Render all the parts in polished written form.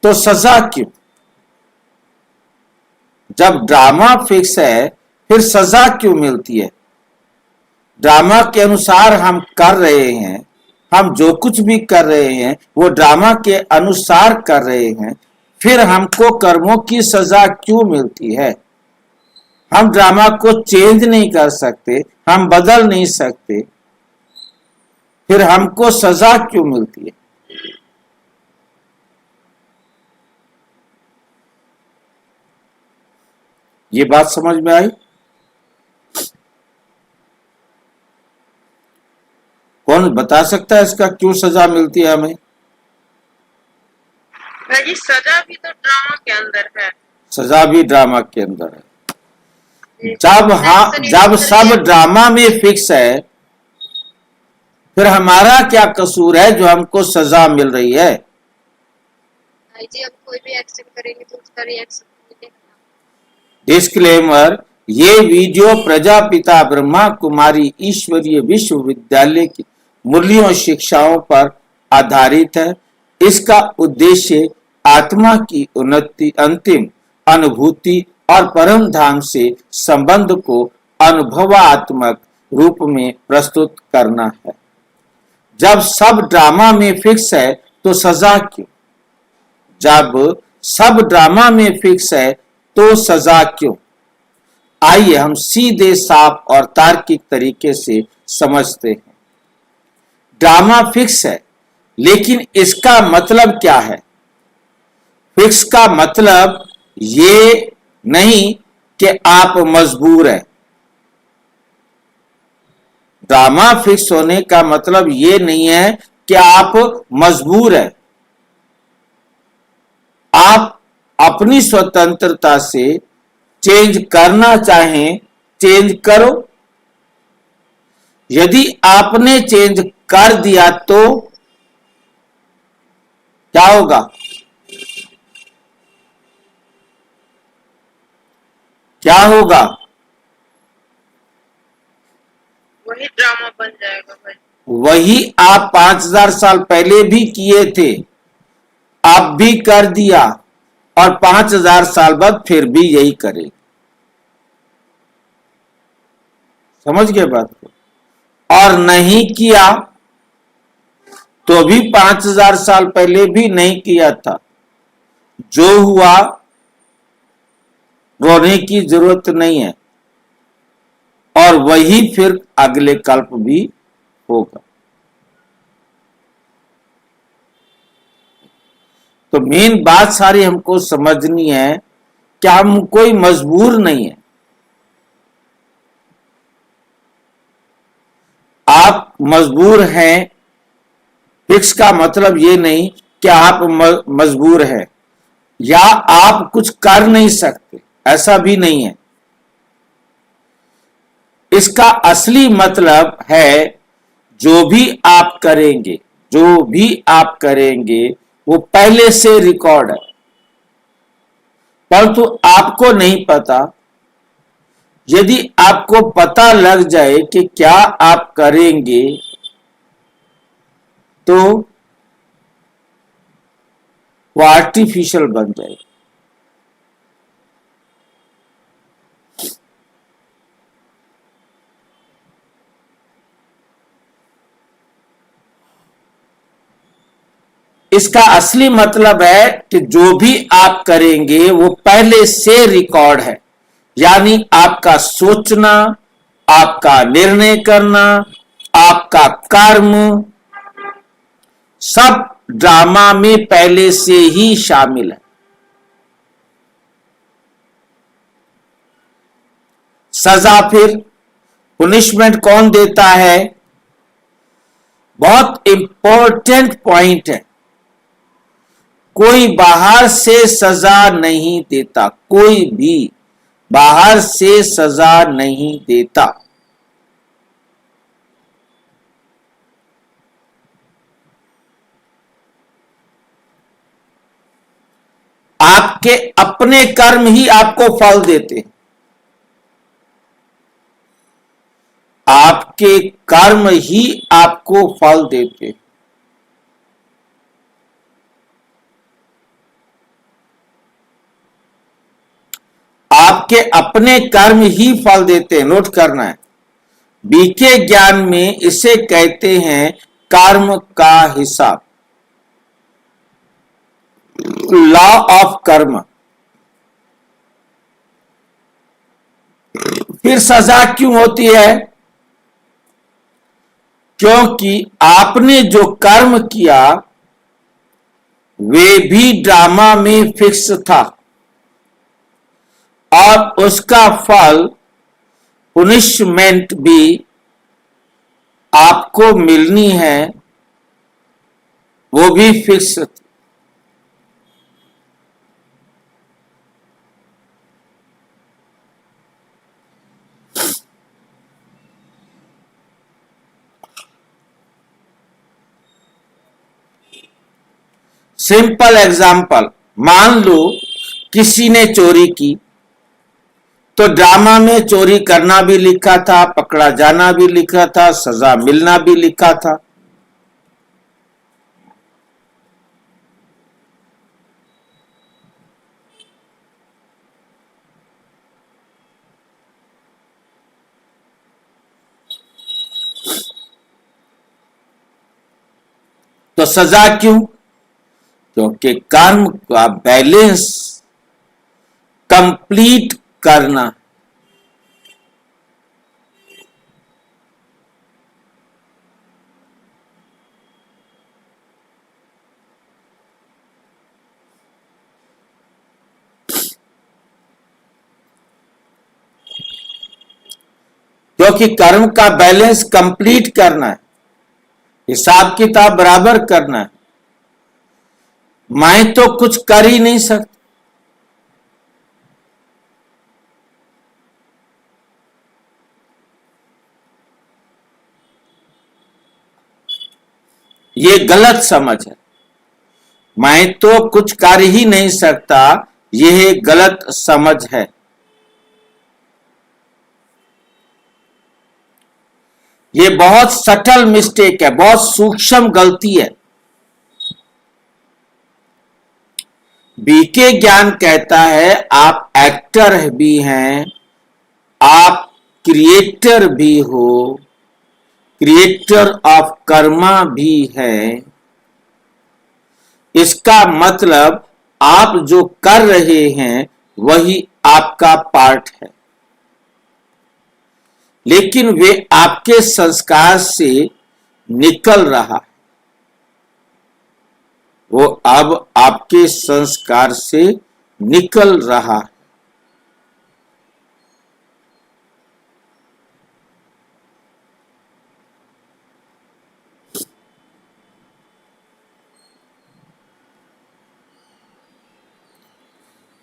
तो सजा क्यों? जब ड्रामा फिक्स है फिर सजा क्यों मिलती है? ड्रामा के अनुसार हम कर रहे हैं, हम जो कुछ भी कर रहे हैं वो ड्रामा के अनुसार कर रहे हैं, फिर हमको कर्मों की सजा क्यों मिलती है? हम ड्रामा को चेंज नहीं कर सकते, हम बदल नहीं सकते, फिर हमको सजा क्यों मिलती है? ये बात समझ में आई? कौन बता सकता है इसका क्यों सजा मिलती है हमें? जी सजा भी तो ड्रामा के अंदर है। सजा भी ड्रामा के अंदर है। जी। जब सब ड्रामा में फिक्स है फिर हमारा क्या कसूर है जो हमको सजा मिल रही है? जी अब कोई भी एक्शन करेंगे तो उसका रिएक्शन मिलेगा। डिस्क्लेमर, ये वीडियो प्रजापिता ब्रह्मा कुमारी ईश्वरीय विश्वविद्यालय की मूल्यों शिक्षाओं पर आधारित है। इसका उद्देश्य आत्मा की उन्नति, अंतिम अनुभूति और परम धाम से संबंध को अनुभवात्मक रूप में प्रस्तुत करना है। जब सब ड्रामा में फिक्स है तो सजा क्यों? जब सब ड्रामा में फिक्स है तो सजा क्यों? आइए हम सीधे, साफ और तार्किक तरीके से समझते हैं। ड्रामा फिक्स है, लेकिन इसका मतलब क्या है? फिक्स का मतलब ये नहीं कि आप मजबूर हैं। ड्रामा फिक्स होने का मतलब ये नहीं है कि आप मजबूर हैं। आप अपनी स्वतंत्रता से चेंज करना चाहें, चेंज करो। यदि आपने चेंज कर दिया तो क्या होगा? क्या होगा? वही ड्रामा बन जाएगा भाई। वही आप 5000 साल पहले भी किए थे, आप भी कर दिया और 5000 साल बाद फिर भी यही करे। समझ गए बात को? और नहीं किया तो भी 5000 साल पहले भी नहीं किया था। जो हुआ रोने की जरूरत नहीं है, और वही फिर अगले कल्प भी होगा। तो मेन बात सारी हमको समझनी है कि हम कोई मजबूर नहीं है। आप मजबूर हैं, फिक्स का मतलब ये नहीं कि आप मजबूर हैं या आप कुछ कर नहीं सकते, ऐसा भी नहीं है। इसका असली मतलब है जो भी आप करेंगे, जो भी आप करेंगे वो पहले से रिकॉर्ड है, परंतु आपको नहीं पता। यदि आपको पता लग जाए कि क्या आप करेंगे तो वो आर्टिफिशियल बन जाएगा। इसका असली मतलब है कि जो भी आप करेंगे वो पहले से रिकॉर्ड है, यानी आपका सोचना, आपका निर्णय करना, आपका कर्म सब ड्रामा में पहले से ही शामिल है। सजा फिर पुनिशमेंट कौन देता है? बहुत इंपॉर्टेंट पॉइंट है। कोई बाहर से सजा नहीं देता, कोई भी बाहर से सजा नहीं देता। आपके अपने कर्म ही आपको फल देते हैं। आपके कर्म ही आपको फल देते हैं। आपके अपने कर्म ही फल देते हैं, नोट करना है। बीके ज्ञान में इसे कहते हैं कर्म का हिसाब, लॉ ऑफ कर्म। फिर सजा क्यों होती है? क्योंकि आपने जो कर्म किया वे भी ड्रामा में फिक्स था और उसका फल पुनिशमेंट भी आपको मिलनी है, वो भी फिक्स थी। सिंपल एग्जाम्पल, मान लो किसी ने चोरी की, तो ड्रामा में चोरी करना भी लिखा था, पकड़ा जाना भी लिखा था, सजा मिलना भी लिखा था। तो सजा क्यों? क्योंकि कर्म का बैलेंस कंप्लीट करना। क्योंकि कर्म का बैलेंस कंप्लीट करना है, हिसाब किताब बराबर करना है। मैं तो कुछ कर ही नहीं सकता। ये गलत समझ है। मैं तो कुछ कर ही नहीं सकता, यह गलत समझ है। ये बहुत सटल मिस्टेक है, बहुत सूक्ष्म गलती है। बीके ज्ञान कहता है आप एक्टर भी हैं, आप क्रिएटर भी हो, क्रिएटर ऑफ कर्मा भी है। इसका मतलब आप जो कर रहे हैं वही आपका पार्ट है, लेकिन वे आपके संस्कार से निकल रहा है। वो अब आपके संस्कार से निकल रहा है।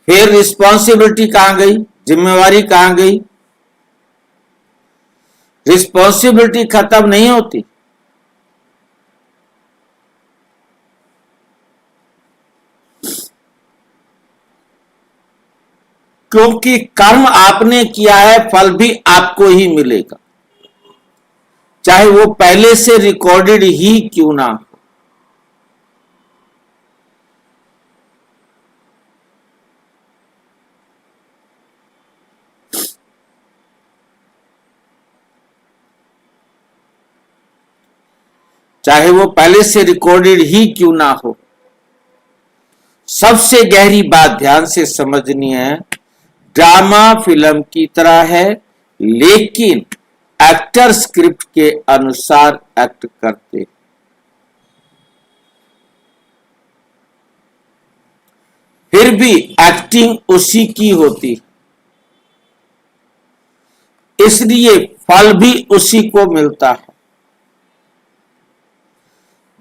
फिर रिस्पॉन्सिबिलिटी कहां गई, जिम्मेवारी कहां गई? रिस्पॉन्सिबिलिटी खत्म नहीं होती। क्योंकि कर्म आपने किया है, फल भी आपको ही मिलेगा, चाहे वो पहले से रिकॉर्डेड ही क्यों ना हो। चाहे वो पहले से रिकॉर्डेड ही क्यों ना हो। सबसे गहरी बात ध्यान से समझनी है, ड्रामा फिल्म की तरह है, लेकिन एक्टर स्क्रिप्ट के अनुसार एक्ट करते। फिर भी एक्टिंग उसी की होती, इसलिए फल भी उसी को मिलता है।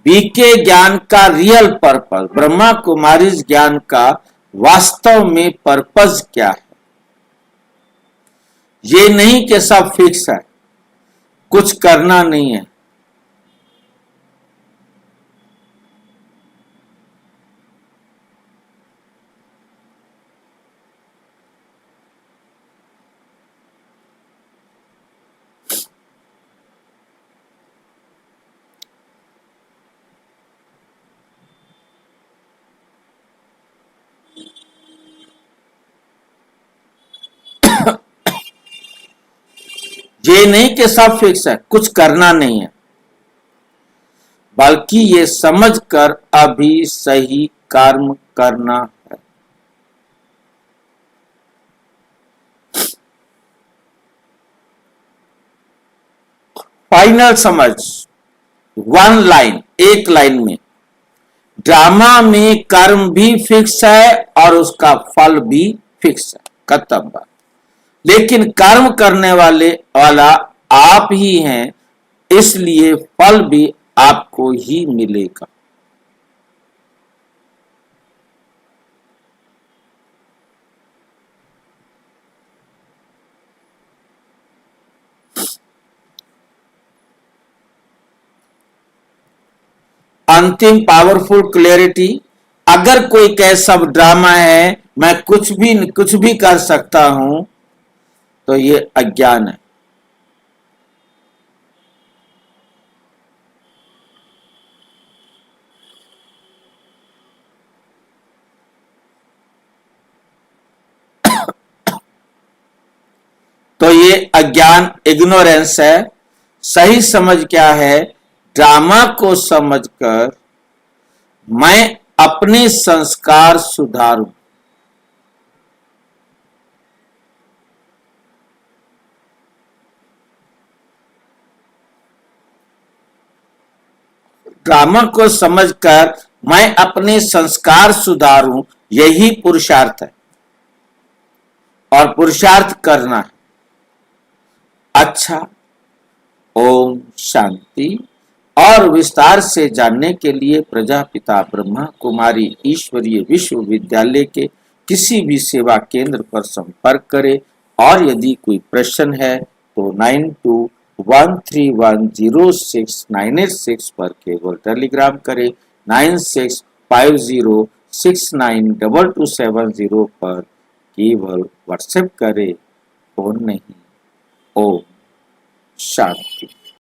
बीके ज्ञान का रियल पर्पस, ब्रह्मा कुमारी ज्ञान का वास्तव में पर्पस क्या है? ये नहीं कि सब फिक्स है, कुछ करना नहीं है। ये नहीं कि सब फिक्स है, कुछ करना नहीं है, बल्कि ये समझकर अभी सही कर्म करना है। फाइनल समझ, वन लाइन, एक लाइन में, ड्रामा में कर्म भी फिक्स है और उसका फल भी फिक्स है, खत्म बात। लेकिन कर्म करने वाला आप ही हैं, इसलिए फल भी आपको ही मिलेगा। अंतिम पावरफुल क्लैरिटी, अगर कोई कहे सब ड्रामा है, मैं कुछ भी कर सकता हूं, तो ये अज्ञान है। तो ये अज्ञान, इग्नोरेंस है। सही समझ क्या है? ड्रामा को समझकर मैं अपने संस्कार सुधारूं। ड्रामा को समझकर मैं अपने संस्कार सुधारूं, यही पुरुषार्थ है, और पुरुषार्थ करना है। अच्छा, ओम शांति। और विस्तार से जानने के लिए प्रजापिता ब्रह्मा कुमारी ईश्वरीय विश्वविद्यालय के किसी भी सेवा केंद्र पर संपर्क करें, और यदि कोई प्रश्न है तो 9213106986 पर केवल टेलीग्राम करें, 9650692270 पर केवल व्हाट्सएप करें, फोन नहीं। ओम शांति।